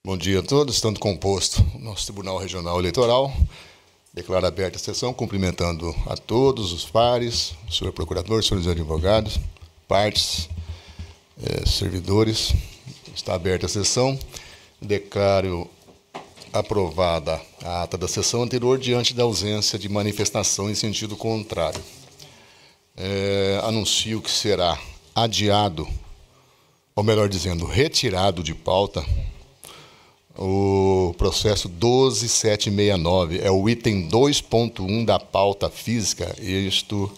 Bom dia a todos. Estando composto o nosso Tribunal Regional Eleitoral, declaro aberta a sessão, cumprimentando a todos os pares, o senhor procurador, senhores advogados, partes, servidores. Está aberta a sessão. Declaro aprovada a ata da sessão anterior diante da ausência de manifestação em sentido contrário. Anuncio que será adiado, ou melhor dizendo, retirado de pauta, o processo 12769, é o item 2.1 da pauta física, isto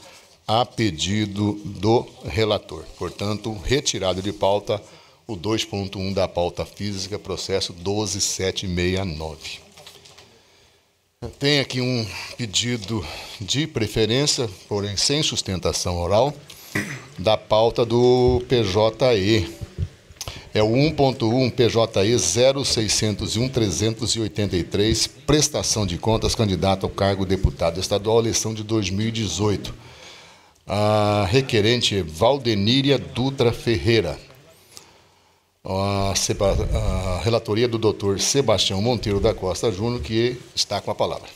a pedido do relator. Portanto, retirado de pauta o 2.1 da pauta física, processo 12769. Tem aqui um pedido de preferência, porém sem sustentação oral, da pauta do PJE. É o 1.1 PJE 0601-383, prestação de contas, candidato ao cargo de deputado estadual, eleição de 2018. A requerente é Valdeníria Dutra Ferreira. A relatoria do doutor Sebastião Monteiro da Costa Júnior, que está com a palavra.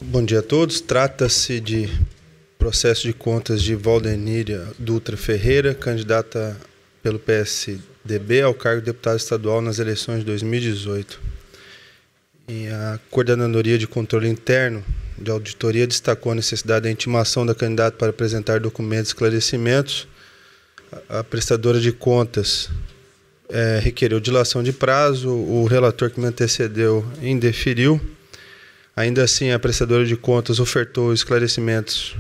Bom dia a todos. Trata-se de processo de contas de Valdeníria Dutra Ferreira, candidata pelo PSDB ao cargo de deputado estadual nas eleições de 2018. E a Coordenadoria de Controle Interno de Auditoria destacou a necessidade da intimação da candidata para apresentar documentos e esclarecimentos. A prestadora de contas requereu dilação de prazo, o relator que me antecedeu indeferiu. Ainda assim, a prestadora de contas ofertou esclarecimentos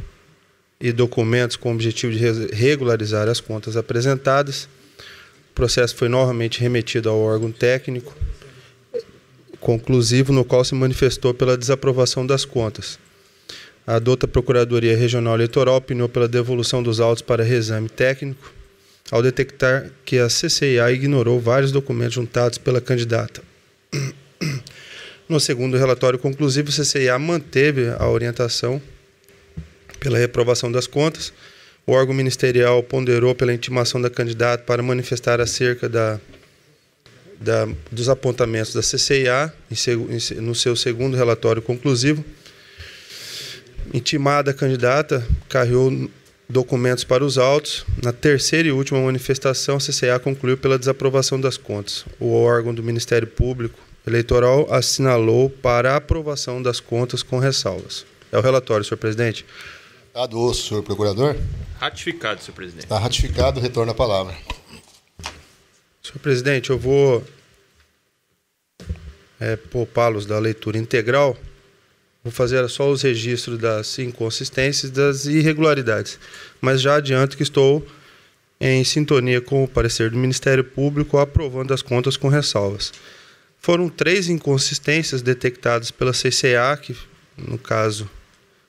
e documentos com o objetivo de regularizar as contas apresentadas. O processo foi novamente remetido ao órgão técnico conclusivo, no qual se manifestou pela desaprovação das contas. A douta Procuradoria Regional Eleitoral opinou pela devolução dos autos para reexame técnico, ao detectar que a CCIA ignorou vários documentos juntados pela candidata. No segundo relatório conclusivo, a CCIA manteve a orientação pela reprovação das contas. O órgão ministerial ponderou pela intimação da candidata para manifestar acerca dos apontamentos da CCIA no seu segundo relatório conclusivo. Intimada a candidata, carregou documentos para os autos. Na terceira e última manifestação, a CCIA concluiu pela desaprovação das contas. O órgão do Ministério Público Eleitoral assinalou para a aprovação das contas com ressalvas. É o relatório, senhor presidente. Ratificado, senhor procurador? Ratificado, senhor presidente. Está ratificado, retorno a palavra. Senhor presidente, eu vou poupá-los da leitura integral. Vou fazer só os registros das inconsistências e das irregularidades. Mas já adianto que estou em sintonia com o parecer do Ministério Público, aprovando as contas com ressalvas. Foram 3 inconsistências detectadas pela CCA, que, no caso,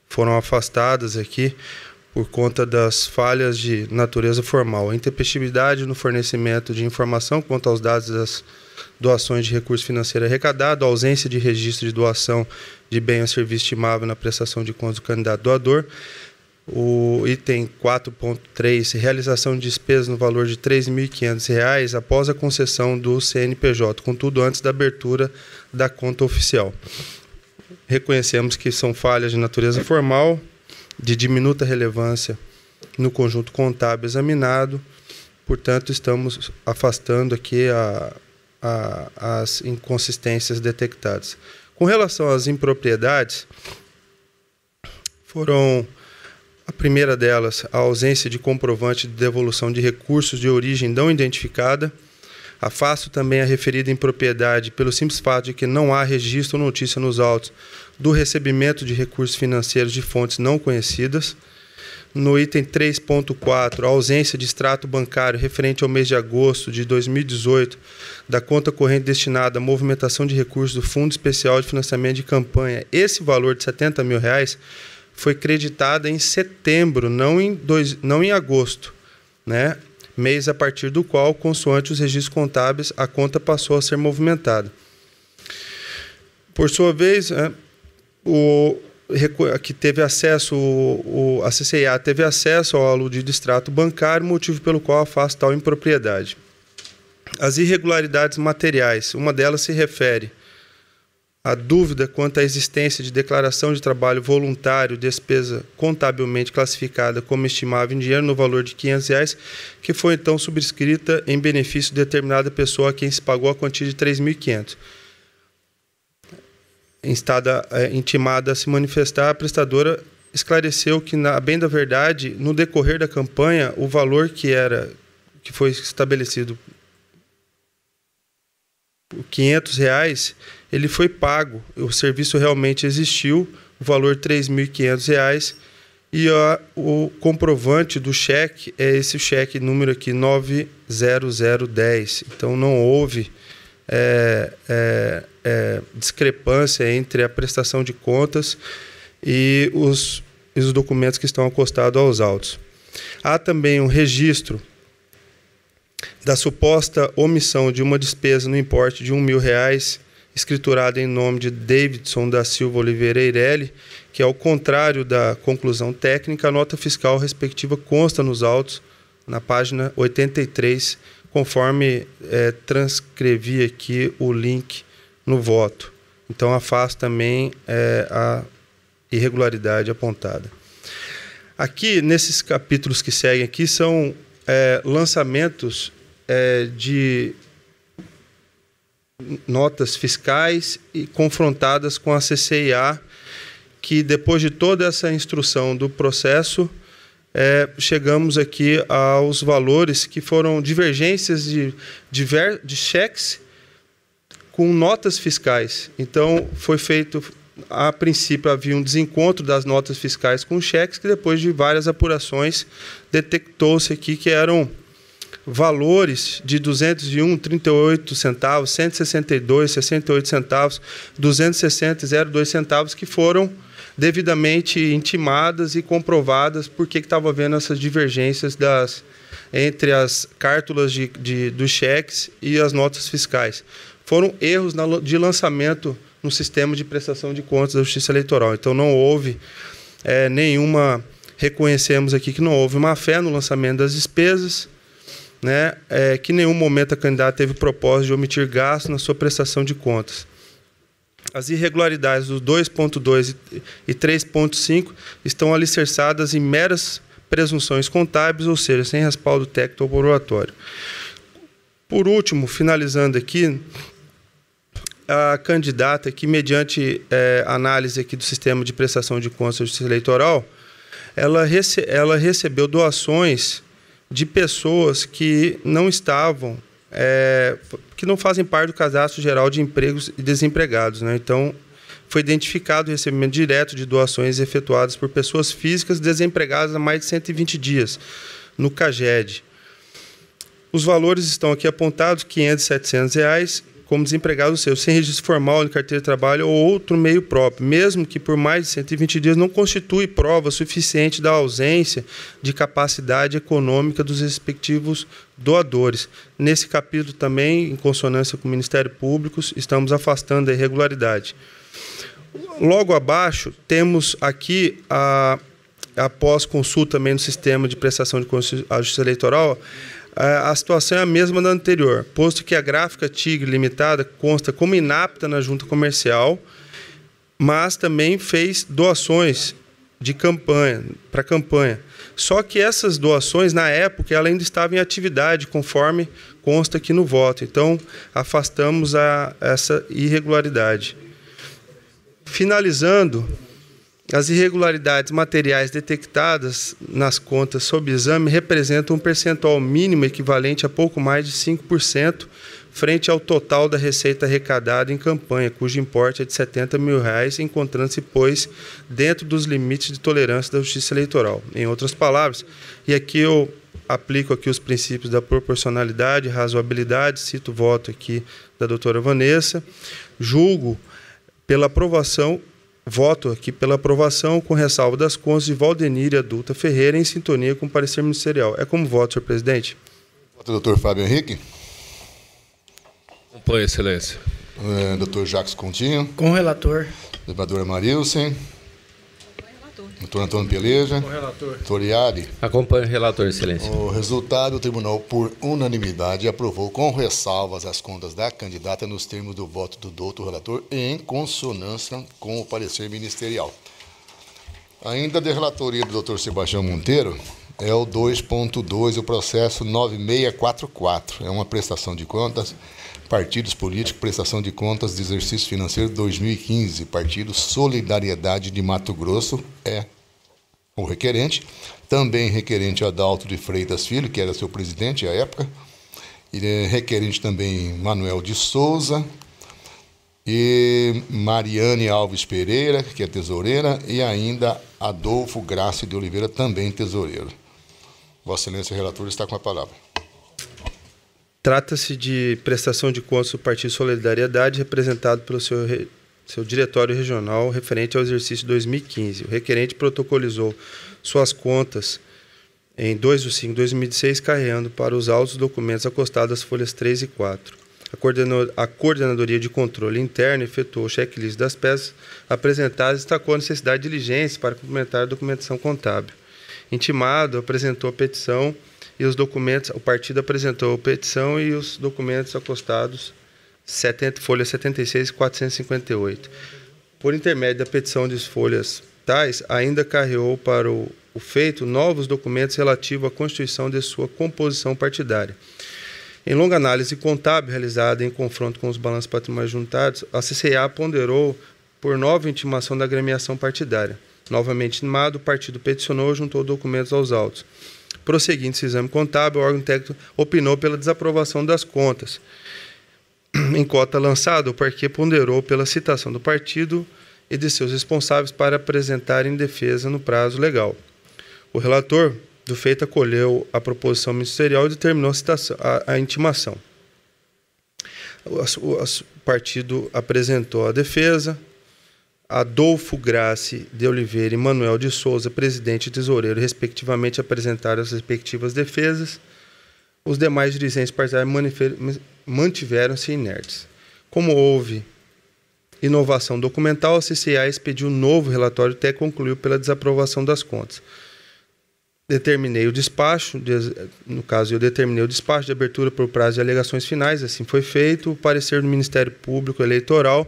foram afastadas aqui por conta das falhas de natureza formal. A intempestividade no fornecimento de informação quanto aos dados das doações de recurso financeiro arrecadado, a ausência de registro de doação de bem ou serviço estimável na prestação de contas do candidato doador. O item 4.3, realização de despesas no valor de R$ 3.500 após a concessão do CNPJ, contudo antes da abertura da conta oficial. Reconhecemos que são falhas de natureza formal, de diminuta relevância no conjunto contábil examinado, portanto, estamos afastando aqui as inconsistências detectadas. Com relação às impropriedades, foram a primeira delas, a ausência de comprovante de devolução de recursos de origem não identificada. Afasto também a referida impropriedade pelo simples fato de que não há registro ou notícia nos autos do recebimento de recursos financeiros de fontes não conhecidas. No item 3.4, a ausência de extrato bancário referente ao mês de agosto de 2018 da conta corrente destinada à movimentação de recursos do Fundo Especial de Financiamento de Campanha. Esse valor de R$ 70 mil foi creditado em setembro, não em agosto, né? Mês a partir do qual, consoante os registros contábeis, a conta passou a ser movimentada. Por sua vez, que teve acesso, a CCIA teve acesso ao aludido extrato bancário, motivo pelo qual afasta tal impropriedade. As irregularidades materiais, uma delas se refere à dúvida quanto à existência de declaração de trabalho voluntário, despesa contabilmente classificada como estimável em dinheiro no valor de R$ 500, que foi então subscrita em benefício de determinada pessoa a quem se pagou a quantia de R$ 3.500. Intimada a se manifestar, a prestadora esclareceu que, na bem da verdade, no decorrer da campanha, o valor que foi estabelecido por R$ 500, ele foi pago. O serviço realmente existiu, o valor R$ 3.500, e o comprovante do cheque é esse cheque número aqui, 90010. Então, não houve discrepância entre a prestação de contas e os documentos que estão acostados aos autos. Há também um registro da suposta omissão de uma despesa no importe de R$ 1.000, escriturada em nome de Davidson da Silva Oliveira Eireli, que, ao contrário da conclusão técnica, a nota fiscal respectiva consta nos autos, na página 83, conforme transcrevi aqui o link no voto. Então, afasto também a irregularidade apontada. Aqui, nesses capítulos que seguem aqui, são lançamentos de notas fiscais e confrontadas com a CCIA, que, depois de toda essa instrução do processo, chegamos aqui aos valores que foram divergências de cheques com notas fiscais. Então, foi feito, a princípio, havia um desencontro das notas fiscais com cheques, que depois de várias apurações, detectou-se aqui que eram valores de 201,38 centavos, 162,68 centavos, 260,02 centavos, que foram devidamente intimadas e comprovadas porque estava havendo essas divergências entre as cártulas dos cheques e as notas fiscais. Foram erros de lançamento no sistema de prestação de contas da Justiça Eleitoral. Então, não houve reconhecemos aqui que não houve má-fé no lançamento das despesas, né, que em nenhum momento a candidata teve o propósito de omitir gastos na sua prestação de contas. As irregularidades dos 2.2 e 3.5 estão alicerçadas em meras presunções contábeis, ou seja, sem respaldo técnico ou probatório. Por último, finalizando aqui, a candidata, que mediante análise aqui do sistema de prestação de contas da Justiça Eleitoral, ela recebeu doações de pessoas que não estavam, que não fazem parte do Cadastro Geral de Empregos e Desempregados, né? Então, foi identificado o recebimento direto de doações efetuadas por pessoas físicas desempregadas há mais de 120 dias, no CAGED. Os valores estão aqui apontados, R$ 500 e R$ 700, como desempregado seu, sem registro formal de carteira de trabalho ou outro meio próprio, mesmo que por mais de 120 dias não constitui prova suficiente da ausência de capacidade econômica dos respectivos doadores. Nesse capítulo também, em consonância com o Ministério Público, estamos afastando a irregularidade. Logo abaixo, temos aqui, após consulta também no sistema de prestação de contas à Justiça Eleitoral, a situação é a mesma da anterior, posto que a Gráfica Tigre Limitada consta como inapta na junta comercial, mas também fez doações de campanha, para campanha. Só que essas doações, na época, ela ainda estava em atividade, conforme consta aqui no voto. Então, afastamos essa irregularidade. Finalizando, as irregularidades materiais detectadas nas contas sob exame representam um percentual mínimo equivalente a pouco mais de 5% frente ao total da receita arrecadada em campanha, cujo importe é de R$ 70 mil, encontrando-se, pois, dentro dos limites de tolerância da Justiça Eleitoral. Em outras palavras, e aqui eu aplico aqui os princípios da proporcionalidade, razoabilidade, cito o voto aqui da doutora Vanessa, julgo pela aprovação, voto aqui pela aprovação com ressalva das contas de Valdenir Adulta Ferreira em sintonia com o parecer ministerial. É como voto, senhor presidente? Voto do doutor Fábio Henrique. Acompanhe, excelência. Doutor Jacques Continho. Com o relator. Debatadora Marilsen. Com o relator. Doutor Antônio Peleja. O relator. Toriari. Acompanho o relator, excelência. O resultado, o tribunal, por unanimidade, aprovou com ressalvas as contas da candidata nos termos do voto do doutor relator e em consonância com o parecer ministerial. Ainda de relatoria do doutor Sebastião Monteiro, é o 2.2, o processo 9644. É uma prestação de contas, partidos políticos, prestação de contas de exercício financeiro 2015, Partido Solidariedade de Mato Grosso, é o requerente. Também requerente Adalto de Freitas Filho, que era seu presidente à época. E requerente também Manuel de Souza. E Mariane Alves Pereira, que é tesoureira. E ainda Adolfo Graça de Oliveira, também tesoureiro. Vossa Excelência, relator, está com a palavra. Trata-se de prestação de contas do Partido Solidariedade, representado pelo seu diretório regional referente ao exercício 2015. O requerente protocolizou suas contas em 2/5/2016, carregando para os autos documentos acostados às folhas 3 e 4. A Coordenadoria de Controle Interno efetuou o checklist das peças apresentadas e destacou a necessidade de diligência para complementar a documentação contábil. Intimado, apresentou a petição e os documentos, o partido apresentou a petição e os documentos acostados, folha 76 e 458. Por intermédio da petição de folhas tais, ainda carreou para o feito novos documentos relativos à constituição de sua composição partidária. Em longa análise contábil realizada em confronto com os balanços patrimoniais juntados, a CCA ponderou por nova intimação da agremiação partidária. Novamente intimado, o partido peticionou e juntou documentos aos autos. Prosseguindo esse exame contábil, o órgão técnico opinou pela desaprovação das contas. Em cota lançada, o parquet ponderou pela citação do partido e de seus responsáveis para apresentarem defesa no prazo legal. O relator do feito acolheu a proposição ministerial e determinou a intimação. O partido apresentou a defesa. Adolfo Graça de Oliveira e Manuel de Souza, presidente e tesoureiro, respectivamente, apresentaram as respectivas defesas. Os demais dirigentes partidários mantiveram-se inertes. Como houve inovação documental, a CCA expediu um novo relatório até concluiu pela desaprovação das contas. Determinei o despacho, no caso, eu determinei o despacho de abertura por prazo de alegações finais, assim foi feito. O parecer do Ministério Público Eleitoral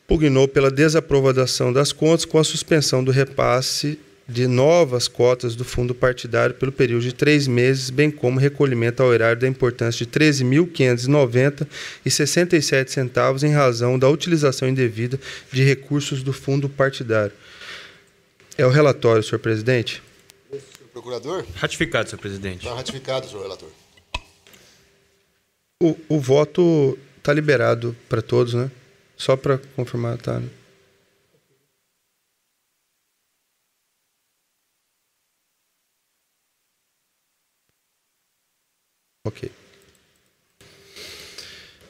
pugnou pela desaprovação das contas com a suspensão do repasse de novas cotas do fundo partidário pelo período de 3 meses, bem como recolhimento ao erário da importância de R$ 13.590,67 em razão da utilização indevida de recursos do fundo partidário. É o relatório, senhor presidente. Senhor procurador? Ratificado, senhor presidente. Está ratificado, senhor relator. O voto está liberado para todos, né? Só para confirmar, tá? Ok.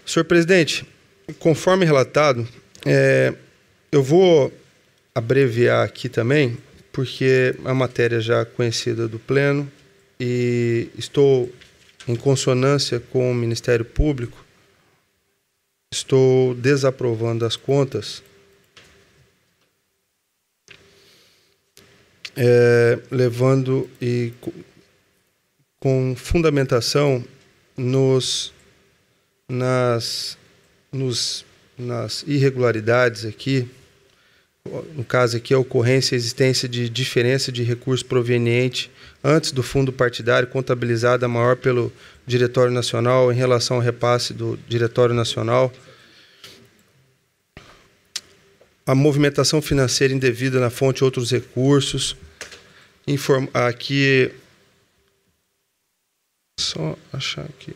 Senhor presidente, conforme relatado, eu vou abreviar aqui também, porque é uma matéria já conhecida do Pleno e estou em consonância com o Ministério Público. Estou desaprovando as contas, levando e com fundamentação nas irregularidades aqui. No caso aqui, a ocorrência e existência de diferença de recurso proveniente antes do fundo partidário, contabilizada maior pelo Diretório Nacional em relação ao repasse do Diretório Nacional. A movimentação financeira indevida na fonte e outros recursos. Aqui, só achar aqui.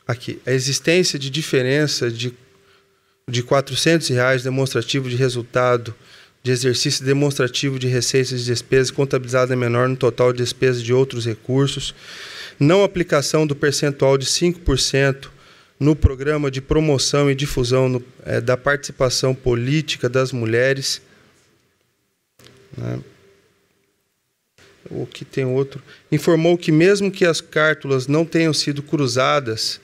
Aqui, a existência de diferença de R$ 400 demonstrativo de resultado de exercício demonstrativo de receitas e despesas contabilizada menor no total de despesas de outros recursos. Não aplicação do percentual de 5% no programa de promoção e difusão da participação política das mulheres. Né? O que tem outro. Informou que mesmo que as cártulas não tenham sido cruzadas,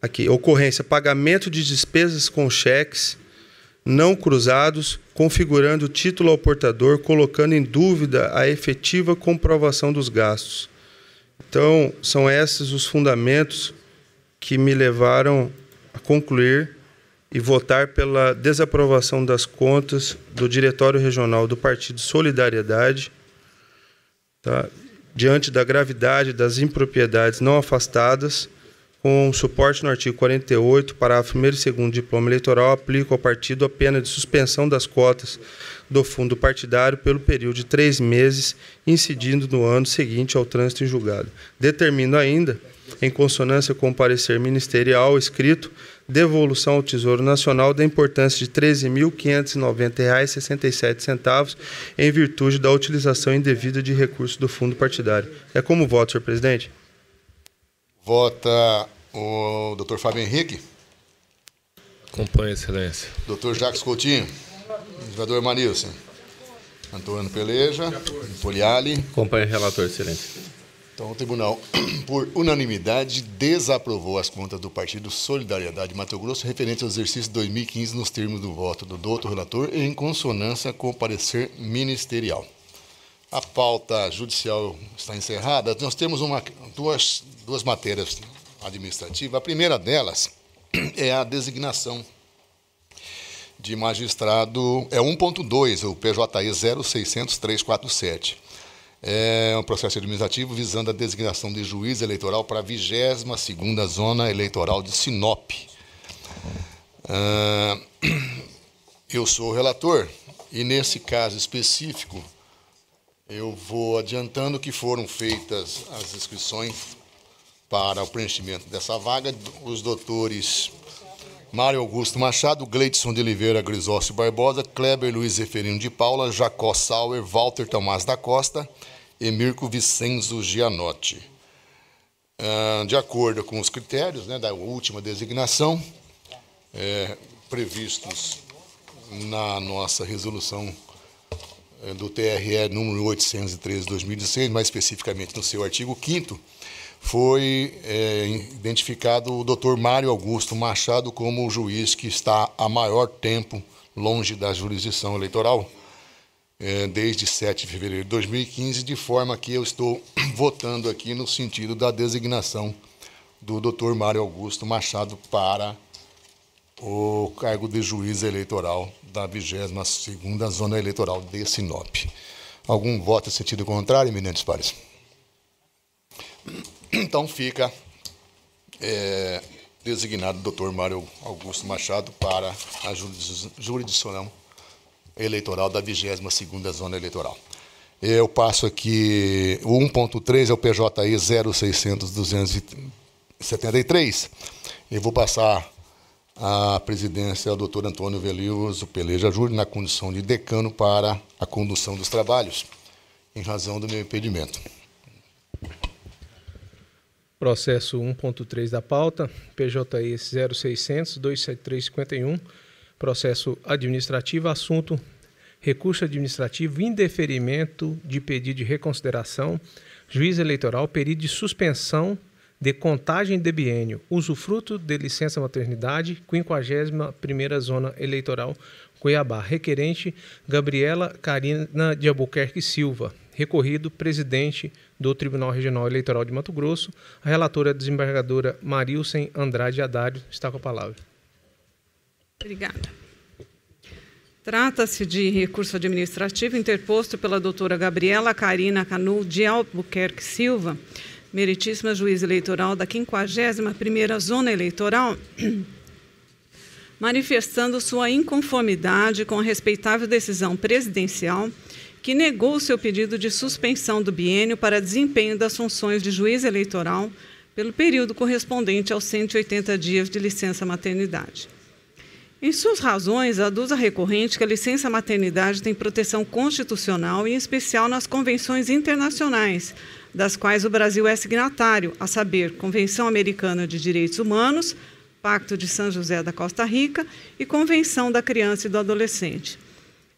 aqui, ocorrência, pagamento de despesas com cheques, não cruzados, configurando o título ao portador, colocando em dúvida a efetiva comprovação dos gastos. Então, são esses os fundamentos que me levaram a concluir e votar pela desaprovação das contas do Diretório Regional do Partido Solidariedade, tá? Diante da gravidade das impropriedades não afastadas, com suporte no artigo 48, parágrafo 1º e 2º do diploma eleitoral, aplico ao partido a pena de suspensão das cotas do fundo partidário pelo período de 3 meses, incidindo no ano seguinte ao trânsito em julgado. Determino ainda, em consonância com o parecer ministerial escrito, devolução ao Tesouro Nacional da importância de R$ 13.590,67 em virtude da utilização indevida de recursos do fundo partidário. É como voto, senhor presidente? Vota o doutor Fábio Henrique. Acompanho, excelência. Doutor Jacques Coutinho. Vereador Manilson. Antônio Peleja. Poliali. Acompanho o relator, excelência. Então, o tribunal, por unanimidade, desaprovou as contas do Partido Solidariedade de Mato Grosso referente ao exercício 2015 nos termos do voto do doutor relator em consonância com o parecer ministerial. A pauta judicial está encerrada. Nós temos duas matérias administrativas. A primeira delas é a designação de magistrado, é 1.2, o PJI 0600347. É um processo administrativo visando a designação de juiz eleitoral para a 22ª Zona Eleitoral de Sinop. Eu sou o relator e, nesse caso específico, eu vou adiantando que foram feitas as inscrições para o preenchimento dessa vaga. Os doutores Mário Augusto Machado, Gleidson de Oliveira Grisócio Barbosa, Kleber Luiz Zeferino de Paula, Jacó Sauer, Walter Tomás da Costa e Mirko Vicenzo Gianotti. De acordo com os critérios, né, da última designação, previstos na nossa resolução do TRE número 813/2016, mais especificamente no seu artigo 5º, foi identificado o doutor Mário Augusto Machado como o juiz que está há maior tempo longe da jurisdição eleitoral, desde 7 de fevereiro de 2015, de forma que eu estou votando aqui no sentido da designação do doutor Mário Augusto Machado para o cargo de juiz eleitoral da 22ª Zona Eleitoral de Sinop. Algum voto em sentido contrário, eminentes pares? Então fica designado o doutor Mário Augusto Machado para a jurisdição eleitoral da 22ª Zona Eleitoral. Eu passo aqui, o 1.3 é o PJI 0600273. Eu vou passar a presidência ao doutor Antônio Velioso Peleja Júnior, na condição de decano, para a condução dos trabalhos, em razão do meu impedimento. Processo 1.3 da pauta, PJI 0600-27351, processo administrativo, assunto recurso administrativo, indeferimento de pedido de reconsideração, juiz eleitoral, período de suspensão de contagem de biênio, usufruto de licença maternidade, 51ª Zona Eleitoral, Cuiabá. Requerente, Gabriela Carina de Albuquerque Silva. Recorrido, presidente do Tribunal Regional Eleitoral de Mato Grosso. A relatora, desembargadora Marilsen Andrade Haddad, está com a palavra. Obrigada. Trata-se de recurso administrativo interposto pela doutora Gabriela Carina Canu de Albuquerque Silva, meritíssima juíza eleitoral da 51ª Zona Eleitoral, manifestando sua inconformidade com a respeitável decisão presidencial que negou seu pedido de suspensão do biênio para desempenho das funções de juiz eleitoral pelo período correspondente aos 180 dias de licença maternidade. Em suas razões, aduz a recorrente que a licença maternidade tem proteção constitucional e, em especial, nas convenções internacionais, das quais o Brasil é signatário, a saber, Convenção Americana de Direitos Humanos, Pacto de São José da Costa Rica e Convenção da Criança e do Adolescente.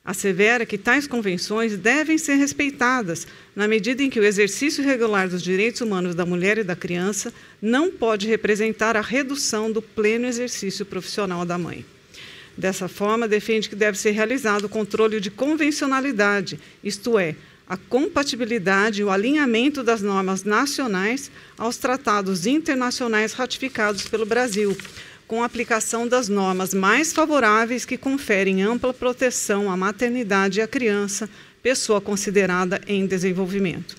Assevera que tais convenções devem ser respeitadas, na medida em que o exercício regular dos direitos humanos da mulher e da criança não pode representar a redução do pleno exercício profissional da mãe. Dessa forma, defende que deve ser realizado o controle de convencionalidade, isto é, a compatibilidade e o alinhamento das normas nacionais aos tratados internacionais ratificados pelo Brasil, com a aplicação das normas mais favoráveis que conferem ampla proteção à maternidade e à criança, pessoa considerada em desenvolvimento.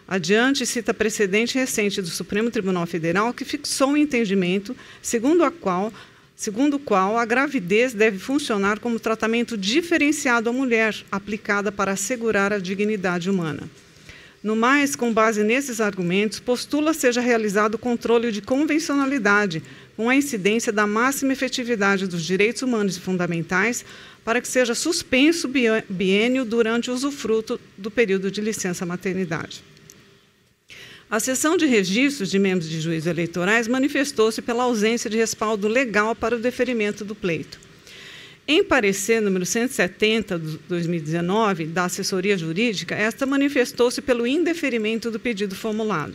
Adiante, cita precedente recente do Supremo Tribunal Federal que fixou um entendimento segundo o qual a gravidez deve funcionar como tratamento diferenciado à mulher, aplicada para assegurar a dignidade humana. No mais, com base nesses argumentos, postula seja realizado o controle de convencionalidade, com a incidência da máxima efetividade dos direitos humanos e fundamentais, para que seja suspenso o biênio durante o usufruto do período de licença-maternidade. A seção de registros de membros de juízes eleitorais manifestou-se pela ausência de respaldo legal para o deferimento do pleito. Em parecer número 170 de 2019, da assessoria jurídica, esta manifestou-se pelo indeferimento do pedido formulado.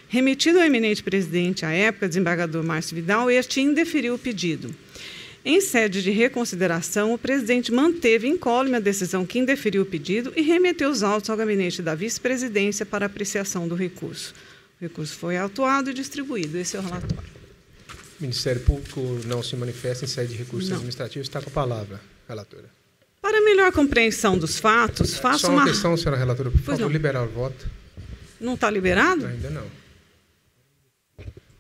Remetido ao eminente presidente, à época, desembargador Márcio Vidal, este indeferiu o pedido. Em sede de reconsideração, o presidente manteve incólume a decisão que indeferiu o pedido e remeteu os autos ao gabinete da vice-presidência para apreciação do recurso. O recurso foi autuado e distribuído. Esse é o relatório. O Ministério Público não se manifesta em sede de recurso administrativo. Está com a palavra, relatora. Para melhor compreensão dos fatos, faço uma questão, senhora relatora, por favor, não. Liberar o voto. Não está liberado? Ainda não.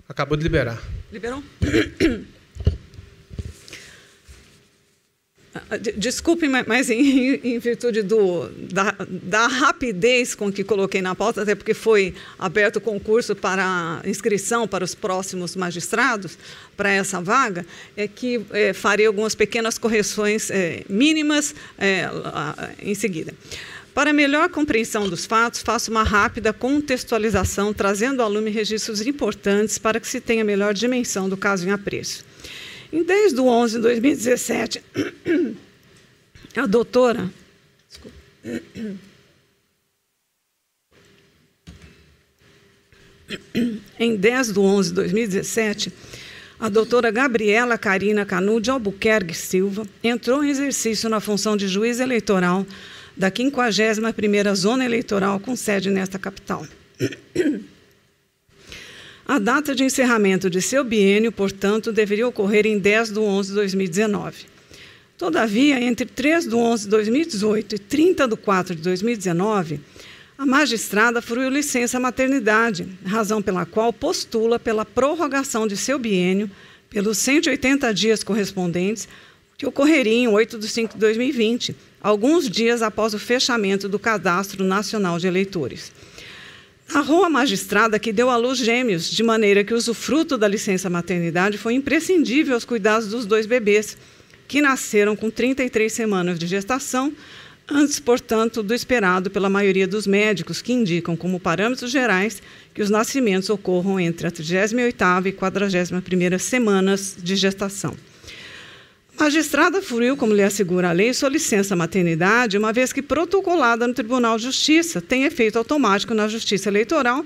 Acabou de liberar. Liberou? Desculpe, mas em virtude da rapidez com que coloquei na pauta, até porque foi aberto o concurso para inscrição para os próximos magistrados, para essa vaga, é que farei algumas pequenas correções mínimas em seguida. Para melhor compreensão dos fatos, faço uma rápida contextualização, trazendo ao lume registros importantes para que se tenha melhor dimensão do caso em apreço. Em 10/11 de 2017, a doutora... Desculpa. Em 10/11 de 2017, a doutora Gabriela Carina Canu de Albuquerque Silva entrou em exercício na função de juiz eleitoral da 51ª Zona Eleitoral com sede nesta capital. A data de encerramento de seu biênio, portanto, deveria ocorrer em 10/11 de 2019. Todavia, entre 3/11 de 2018 e 30/4 de 2019, a magistrada fruiu licença maternidade, razão pela qual postula pela prorrogação de seu biênio pelos 180 dias correspondentes, que ocorreriam em 8/5 de 2020, alguns dias após o fechamento do Cadastro Nacional de Eleitores. Narrou a magistrada que deu à luz gêmeos, de maneira que o usufruto da licença maternidade foi imprescindível aos cuidados dos 2 bebês, que nasceram com 33 semanas de gestação, antes, portanto, do esperado pela maioria dos médicos, que indicam como parâmetros gerais que os nascimentos ocorram entre a 38ª e 41ª semanas de gestação. A magistrada fruiu, como lhe assegura a lei, sua licença maternidade, uma vez que protocolada no Tribunal de Justiça, tem efeito automático na Justiça Eleitoral,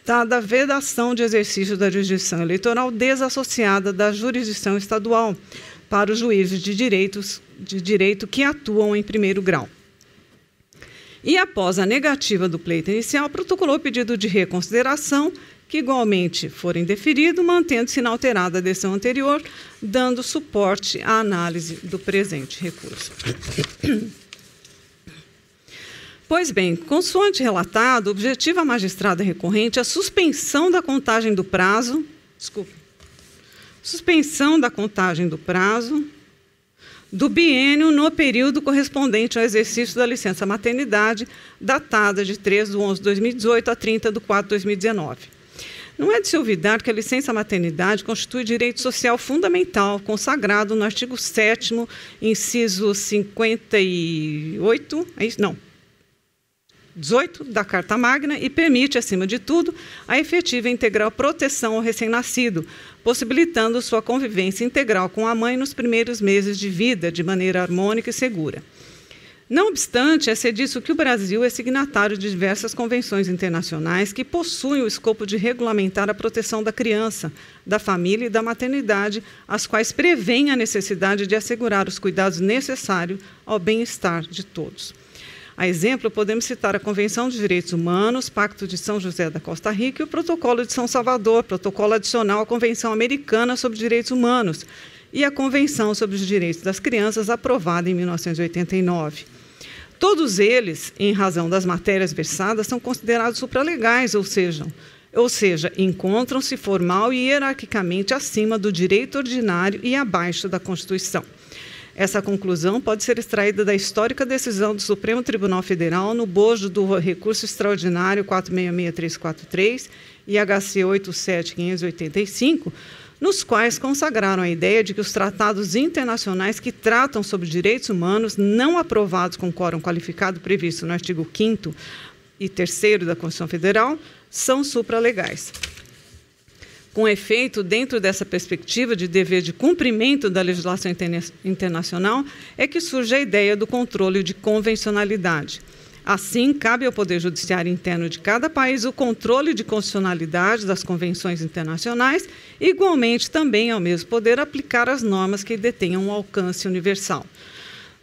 dada a vedação de exercício da jurisdição eleitoral desassociada da jurisdição estadual para os juízes de direito que atuam em primeiro grau. E, após a negativa do pleito inicial, protocolou pedido de reconsideração, que igualmente for indeferido, mantendo-se inalterada a decisão anterior, dando suporte à análise do presente recurso. Pois bem, consoante relatado, objetiva a magistrada recorrente a suspensão da contagem do prazo, do biênio no período correspondente ao exercício da licença maternidade, datada de 3/11 de 2018 a 30/4 de 2019. Não é de se olvidar que a licença maternidade constitui direito social fundamental, consagrado no artigo 7º, inciso 58, 18 da Carta Magna, e permite, acima de tudo, a efetiva e integral proteção ao recém-nascido, possibilitando sua convivência integral com a mãe nos primeiros meses de vida, de maneira harmônica e segura. Não obstante, é ser disso que o Brasil é signatário de diversas convenções internacionais que possuem o escopo de regulamentar a proteção da criança, da família e da maternidade, as quais prevêem a necessidade de assegurar os cuidados necessários ao bem-estar de todos. A exemplo, podemos citar a Convenção de Direitos Humanos, Pacto de São José da Costa Rica e o Protocolo de São Salvador, protocolo adicional à Convenção Americana sobre Direitos Humanos e a Convenção sobre os Direitos das Crianças, aprovada em 1989. Todos eles, em razão das matérias versadas, são considerados supralegais, ou seja, encontram-se formal e hierarquicamente acima do direito ordinário e abaixo da Constituição. Essa conclusão pode ser extraída da histórica decisão do Supremo Tribunal Federal no bojo do recurso extraordinário 466343 e HC 87585, nos quais consagraram a ideia de que os tratados internacionais que tratam sobre direitos humanos não aprovados com quórum qualificado previsto no artigo 5º e 3º da Constituição Federal são supralegais. Com efeito, dentro dessa perspectiva de dever de cumprimento da legislação internacional, é que surge a ideia do controle de convencionalidade. Assim, cabe ao Poder Judiciário interno de cada país o controle de constitucionalidade das convenções internacionais e, igualmente, também ao mesmo poder aplicar as normas que detenham um alcance universal.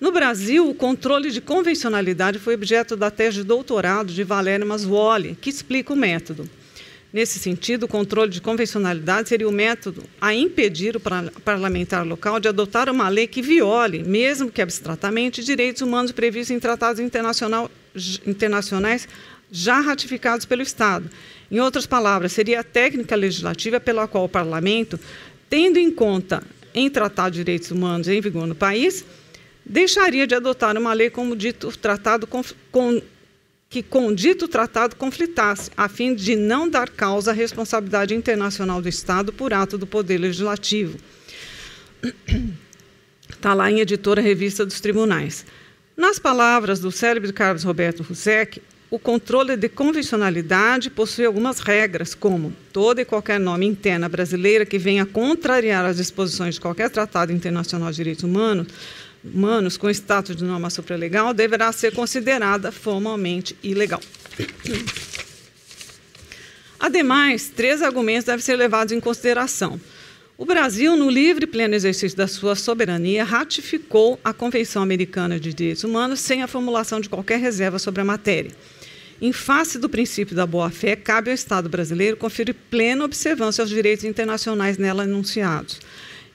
No Brasil, o controle de convencionalidade foi objeto da tese de doutorado de Valério Massuoli, que explica o método. Nesse sentido, o controle de convencionalidade seria o método a impedir o parlamentar local de adotar uma lei que viole, mesmo que abstratamente, direitos humanos previstos em tratados internacionais já ratificados pelo Estado. Em outras palavras, seria a técnica legislativa pela qual o parlamento, tendo em conta em tratado de direitos humanos em vigor no país, deixaria de adotar uma lei como dito tratado que com dito tratado conflitasse, a fim de não dar causa à responsabilidade internacional do Estado por ato do Poder Legislativo. Está lá em Editora Revista dos Tribunais. Nas palavras do célebre Carlos Roberto Roussec, o controle de convencionalidade possui algumas regras, como toda e qualquer norma interna brasileira que venha contrariar as disposições de qualquer tratado internacional de direitos humanos com status de norma supralegal deverá ser considerada formalmente ilegal. Ademais, 3 argumentos devem ser levados em consideração. O Brasil, no livre e pleno exercício da sua soberania, ratificou a Convenção Americana de Direitos Humanos sem a formulação de qualquer reserva sobre a matéria. Em face do princípio da boa-fé, cabe ao Estado brasileiro conferir plena observância aos direitos internacionais nela enunciados.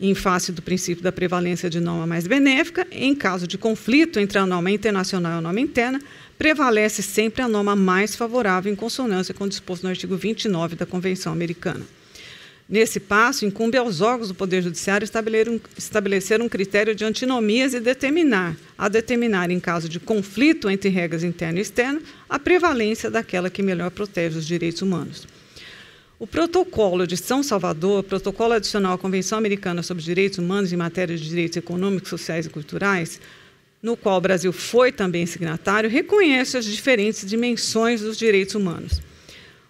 Em face do princípio da prevalência de norma mais benéfica, em caso de conflito entre a norma internacional e a norma interna, prevalece sempre a norma mais favorável em consonância com o disposto no artigo 29 da Convenção Americana. Nesse passo, incumbe aos órgãos do Poder Judiciário estabelecer um critério de antinomias e determinar, em caso de conflito entre regras interna e externa, a prevalência daquela que melhor protege os direitos humanos. O Protocolo de São Salvador, protocolo adicional à Convenção Americana sobre Direitos Humanos em matéria de direitos econômicos, sociais e culturais, no qual o Brasil foi também signatário, reconhece as diferentes dimensões dos direitos humanos.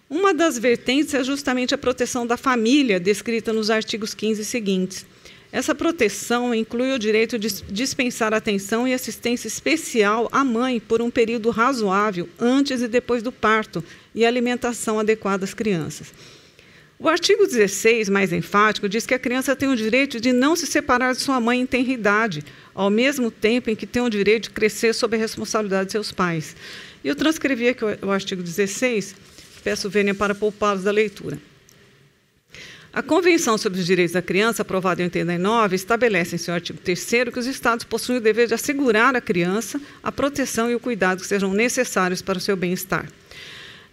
Uma das vertentes é justamente a proteção da família, descrita nos artigos 15 e seguintes. Essa proteção inclui o direito de dispensar atenção e assistência especial à mãe por um período razoável antes e depois do parto e alimentação adequada às crianças. O artigo 16, mais enfático, diz que a criança tem o direito de não se separar de sua mãe em tenra idade, ao mesmo tempo em que tem o direito de crescer sob a responsabilidade de seus pais. E eu transcrevi aqui o artigo 16, peço vênia para poupá-los da leitura. A Convenção sobre os Direitos da Criança, aprovada em 89, estabelece em seu artigo 3º que os Estados possuem o dever de assegurar à criança a proteção e o cuidado que sejam necessários para o seu bem-estar.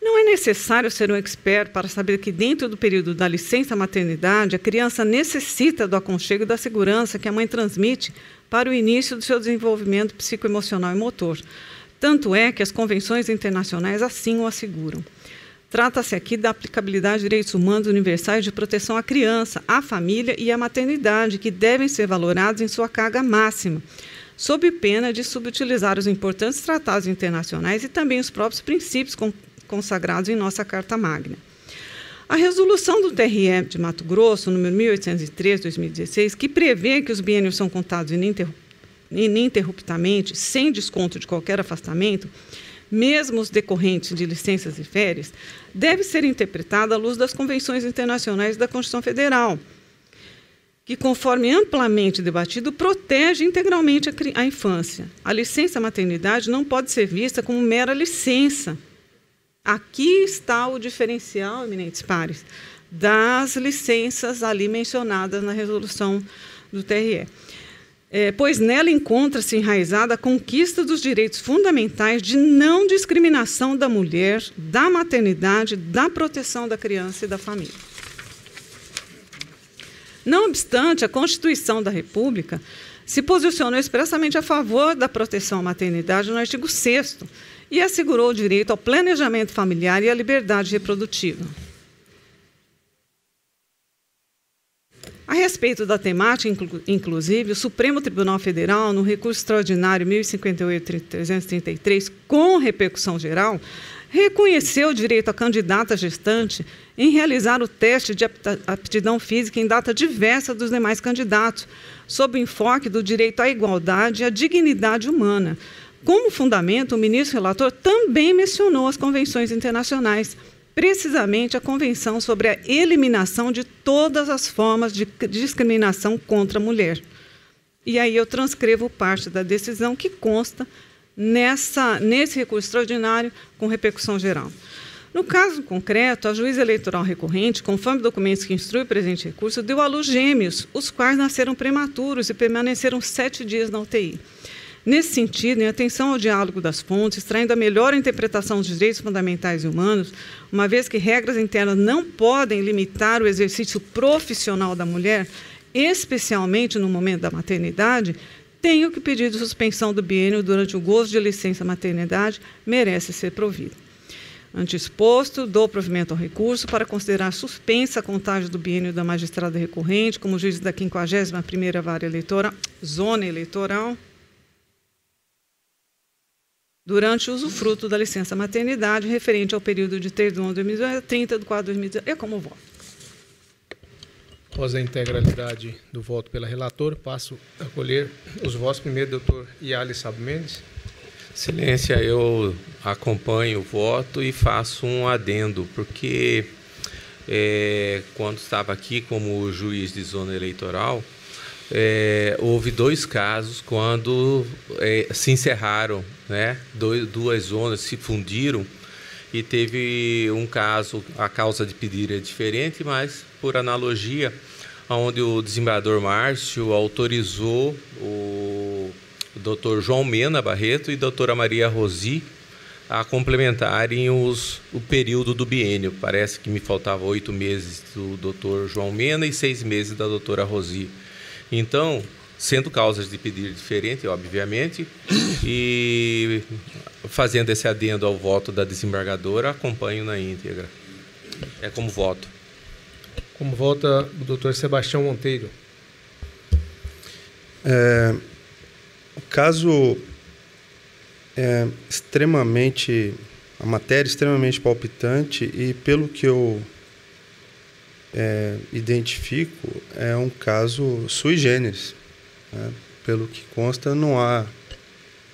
Não é necessário ser um expert para saber que, dentro do período da licença maternidade, a criança necessita do aconchego e da segurança que a mãe transmite para o início do seu desenvolvimento psicoemocional e motor. Tanto é que as convenções internacionais assim o asseguram. Trata-se aqui da aplicabilidade de direitos humanos universais de proteção à criança, à família e à maternidade, que devem ser valorados em sua carga máxima, sob pena de subutilizar os importantes tratados internacionais e também os próprios princípios consagrados em nossa Carta Magna. A resolução do TRE de Mato Grosso, número 1803/2016, que prevê que os biênios são contados ininterruptamente, sem desconto de qualquer afastamento, mesmo os decorrentes de licenças e férias, deve ser interpretada à luz das convenções internacionais da Constituição Federal, que, conforme amplamente debatido, protege integralmente a infância. A licença maternidade não pode ser vista como mera licença. Aqui está o diferencial, eminentes pares, das licenças ali mencionadas na resolução do TRE. Pois nela encontra-se enraizada a conquista dos direitos fundamentais de não discriminação da mulher, da maternidade, da proteção da criança e da família. Não obstante, a Constituição da República se posicionou expressamente a favor da proteção à maternidade no artigo 6º e assegurou o direito ao planejamento familiar e à liberdade reprodutiva. A respeito da temática, inclusive, o Supremo Tribunal Federal, no recurso extraordinário 1058-333, com repercussão geral, reconheceu o direito à candidata gestante em realizar o teste de aptidão física em data diversa dos demais candidatos, sob o enfoque do direito à igualdade e à dignidade humana. Como fundamento, o ministro relator também mencionou as convenções internacionais, precisamente a Convenção sobre a Eliminação de Todas as Formas de Discriminação contra a Mulher. E aí eu transcrevo parte da decisão que consta nesse recurso extraordinário com repercussão geral. No caso concreto, a juíza eleitoral recorrente, conforme documentos que instrui o presente recurso, deu à luz gêmeos, os quais nasceram prematuros e permaneceram 7 dias na UTI. Nesse sentido, em atenção ao diálogo das fontes, extraindo a melhor interpretação dos direitos fundamentais e humanos, uma vez que regras internas não podem limitar o exercício profissional da mulher, especialmente no momento da maternidade, tenho que pedir de suspensão do biênio durante o gozo de licença maternidade, merece ser provido. Ante exposto, dou provimento ao recurso para considerar suspensa a contagem do biênio da magistrada recorrente como juiz da 51ª Vara Eleitoral, Zona Eleitoral, durante o usufruto da licença maternidade referente ao período de 3 de 1 de 2018 a 30 de 4 de 2018. É como voto. Após a integralidade do voto pela relatora, passo a colher os votos. Primeiro, doutor Iali Sabo Mendes. Excelência, eu acompanho o voto e faço um adendo, porque quando estava aqui como juiz de zona eleitoral, houve 2 casos quando se encerraram, né? Duas zonas se fundiram e teve um caso, a causa de pedir é diferente, mas por analogia, onde o desembargador Márcio autorizou o Dr. João Mena Barreto e doutora Maria Rosi a complementarem o período do biênio. Parece que me faltava 8 meses do Dr. João Mena e 6 meses da doutora Rosi. Então, sendo causas de pedir diferente, obviamente, e fazendo esse adendo ao voto da desembargadora, acompanho na íntegra. É como voto. Como vota o doutor Sebastião Monteiro? O caso é extremamente, a matéria é extremamente palpitante e, pelo que eu identifico, é um caso sui generis, né? Pelo que consta, não há,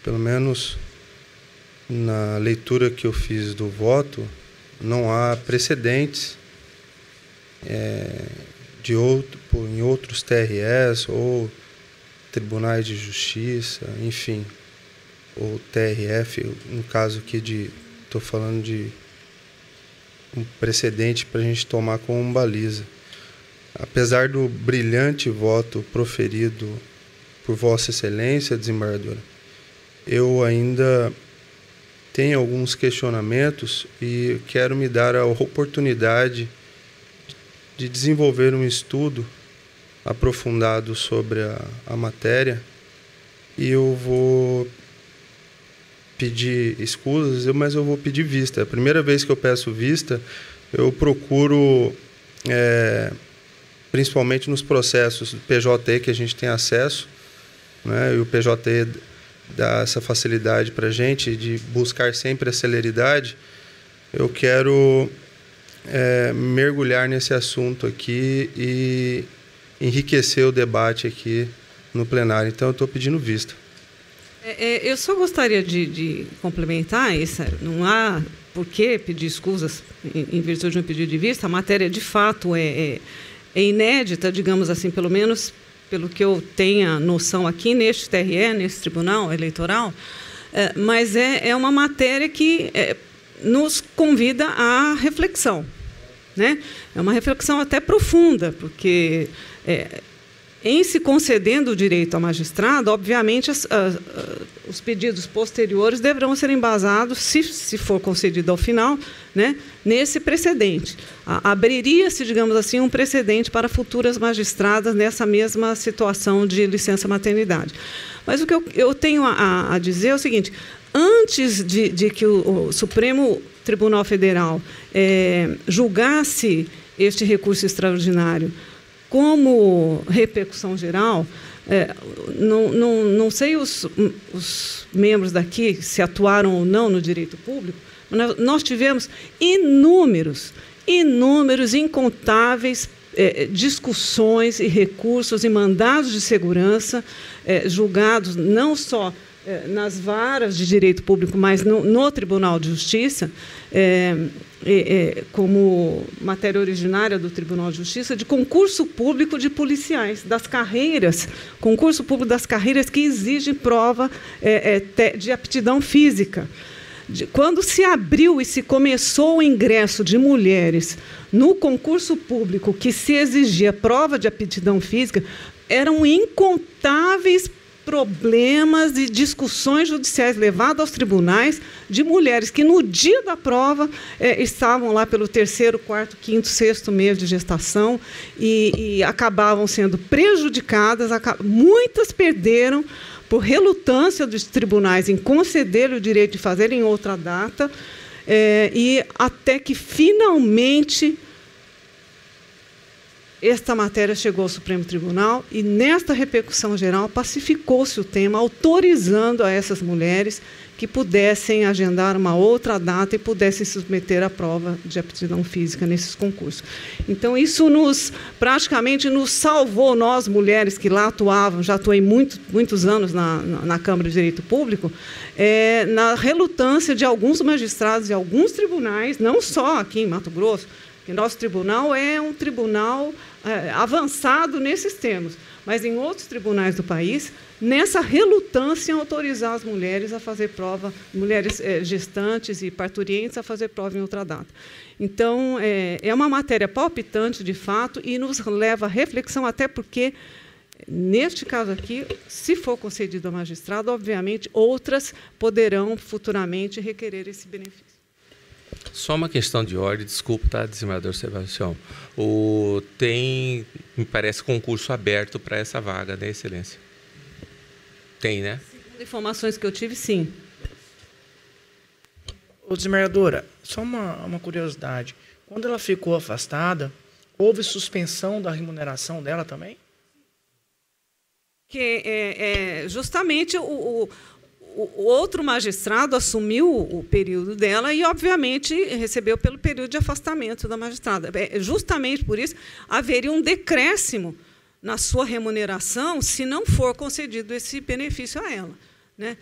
pelo menos na leitura que eu fiz do voto, não há precedentes em outros TREs ou tribunais de justiça, enfim, ou TRF, no caso aqui estou falando de um precedente para a gente tomar como baliza. Apesar do brilhante voto proferido por Vossa Excelência, desembargadora, eu ainda tenho alguns questionamentos e quero me dar a oportunidade de desenvolver um estudo aprofundado sobre a matéria, e eu vou pedir escusas, mas eu vou pedir vista. A primeira vez que eu peço vista, eu procuro, principalmente nos processos do PJE que a gente tem acesso, né, e o PJE dá essa facilidade para a gente de buscar sempre a celeridade. Eu quero mergulhar nesse assunto aqui e enriquecer o debate aqui no plenário. Então, eu estou pedindo vista. Eu só gostaria de complementar isso. Não há por que pedir escusas em virtude de um pedido de vista. A matéria, de fato, é inédita, digamos assim, pelo menos pelo que eu tenha noção aqui neste TRE, nesse Tribunal Eleitoral, mas é uma matéria que nos convida à reflexão, né? É uma reflexão até profunda, porque em se concedendo o direito ao magistrado, obviamente os pedidos posteriores deverão ser embasados, se for concedido ao final, né, nesse precedente. Abriria-se, digamos assim, um precedente para futuras magistradas nessa mesma situação de licença-maternidade. Mas o que eu tenho a dizer é o seguinte: antes de que o Supremo Tribunal Federal julgasse este recurso extraordinário como repercussão geral, não sei os membros daqui se atuaram ou não no direito público, mas nós tivemos incontáveis discussões e recursos e mandados de segurança julgados não só nas varas de direito público, mas no Tribunal de Justiça, como matéria originária do Tribunal de Justiça, de concurso público de policiais, concurso público das carreiras que exigem prova de aptidão física. Quando se abriu e se começou o ingresso de mulheres no concurso público que se exigia prova de aptidão física, eram incontáveis problemas e discussões judiciais levadas aos tribunais de mulheres que, no dia da prova, estavam lá pelo 3º, 4º, 5º, 6º mês de gestação e acabavam sendo prejudicadas. Muitas perderam por relutância dos tribunais em conceder o direito de fazer em outra data, e até que, finalmente, esta matéria chegou ao Supremo Tribunal e, nesta repercussão geral, pacificou-se o tema, autorizando a essas mulheres que pudessem agendar uma outra data e pudessem se submeter à prova de aptidão física nesses concursos. Então, isso praticamente nos salvou, nós, mulheres que lá atuavam, já atuei muitos anos na Câmara de Direito Público, na relutância de alguns magistrados e alguns tribunais, não só aqui em Mato Grosso, que nosso tribunal é um tribunal avançado nesses termos, mas em outros tribunais do país, nessa relutância em autorizar as mulheres a fazer prova, mulheres gestantes e parturientes a fazer prova em outra data. Então, é uma matéria palpitante, de fato, e nos leva à reflexão, até porque, neste caso aqui, se for concedido ao magistrado, obviamente, outras poderão futuramente requerer esse benefício. Só uma questão de ordem, desculpa, tá, desembargador Sebastião. Tem, me parece, concurso aberto para essa vaga, né, Excelência? Tem, né? Segundo informações que eu tive, sim. Desembargadora, só uma curiosidade. Quando ela ficou afastada, houve suspensão da remuneração dela também? Que justamente o outro magistrado assumiu o período dela e, obviamente, recebeu pelo período de afastamento da magistrada. Justamente por isso, haveria um decréscimo na sua remuneração se não for concedido esse benefício a ela, né?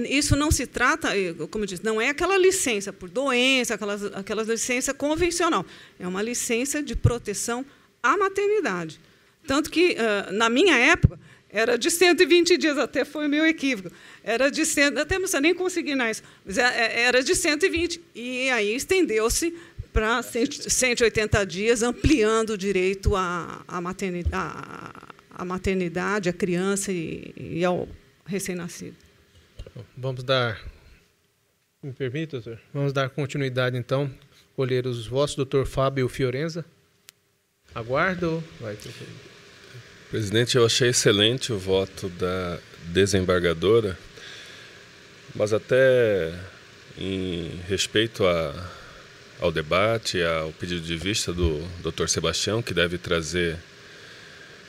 Isso não se trata, como eu disse, não é aquela licença por doença, aquela licença convencional. É uma licença de proteção à maternidade. Tanto que, na minha época, era de 120 dias, até foi o meu equívoco. Era de 100, até não precisa nem consignar isso, mas era de 120. E aí estendeu-se para 180 dias, ampliando o direito à maternidade, à criança e ao recém-nascido. Vamos dar... Me permite, doutor? Vamos dar continuidade, então. Colher os votos. Doutor Fábio Fiorenza. Aguardo. Vai, doutor. Presidente, eu achei excelente o voto da desembargadora, mas até em respeito ao debate, ao pedido de vista do Dr. Sebastião, que deve trazer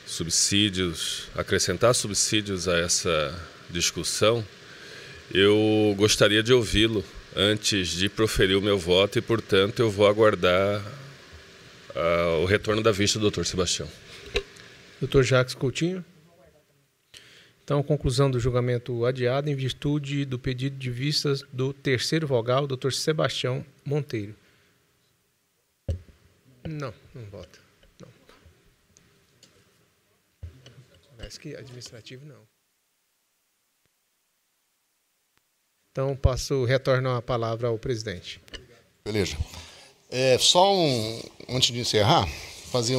subsídios, acrescentar subsídios a essa discussão, eu gostaria de ouvi-lo antes de proferir o meu voto e, portanto, eu vou aguardar o retorno da vista do Dr. Sebastião. Doutor Jacques Coutinho. Então, conclusão do julgamento adiado em virtude do pedido de vistas do terceiro vogal, Dr. Sebastião Monteiro. Não vota. Não. Parece que administrativo não. Então, retorno a palavra ao presidente. Beleza. Antes de encerrar, fazer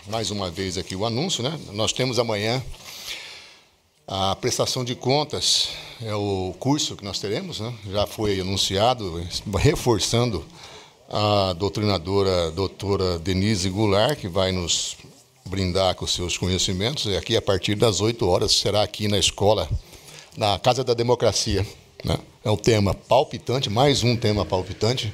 mais uma vez aqui o anúncio, né? Nós temos amanhã a prestação de contas, é o curso que nós teremos, né? Já foi anunciado, reforçando a doutrinadora doutora Denise Goulart, que vai nos brindar com os seus conhecimentos, e aqui a partir das 8 horas será aqui na escola, na Casa da Democracia, né? É o tema palpitante, mais um tema palpitante,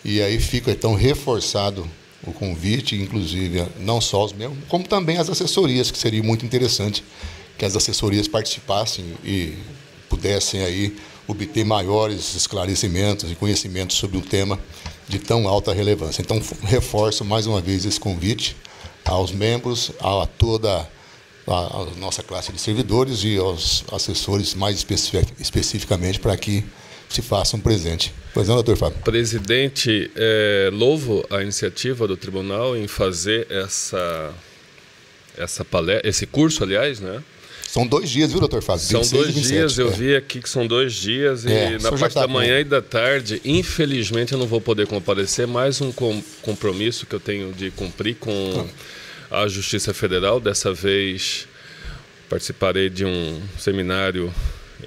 e aí fica então reforçado o convite, inclusive não só os membros, como também as assessorias, que seria muito interessante que as assessorias participassem e pudessem aí obter maiores esclarecimentos e conhecimentos sobre um tema de tão alta relevância. Então, reforço mais uma vez esse convite aos membros, a toda a nossa classe de servidores e aos assessores mais especificamente para que se façam presente. Pois não, doutor Fábio? Presidente, louvo a iniciativa do tribunal em fazer esse curso, aliás, né? São 2 dias, viu, doutor Fábio? São 2 dias, eu vi aqui que são 2 dias, e na parte da manhã e da tarde, infelizmente, eu não vou poder comparecer, mais um compromisso que eu tenho de cumprir com a Justiça Federal. Dessa vez, participarei de um seminário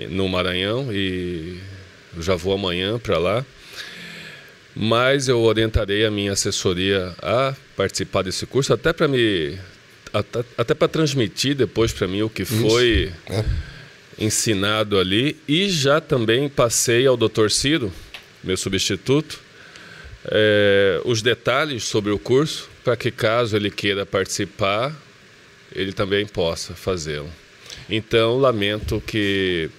no Maranhão e já vou amanhã para lá. Mas eu orientarei a minha assessoria a participar desse curso, até para transmitir depois para mim o que foi ensinado ali. E já também passei ao Dr. Ciro, meu substituto, os detalhes sobre o curso, para que caso ele queira participar, ele também possa fazê-lo. Então, lamento que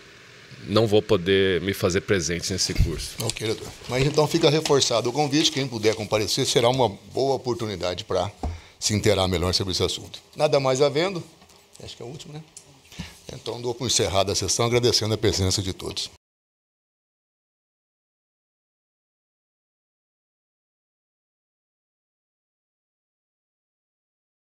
não vou poder me fazer presente nesse curso. Ok, doutor. Mas então fica reforçado o convite, quem puder comparecer, será uma boa oportunidade para se inteirar melhor sobre esse assunto. Nada mais havendo, acho que é o último, né? Então, dou por encerrada a sessão, agradecendo a presença de todos.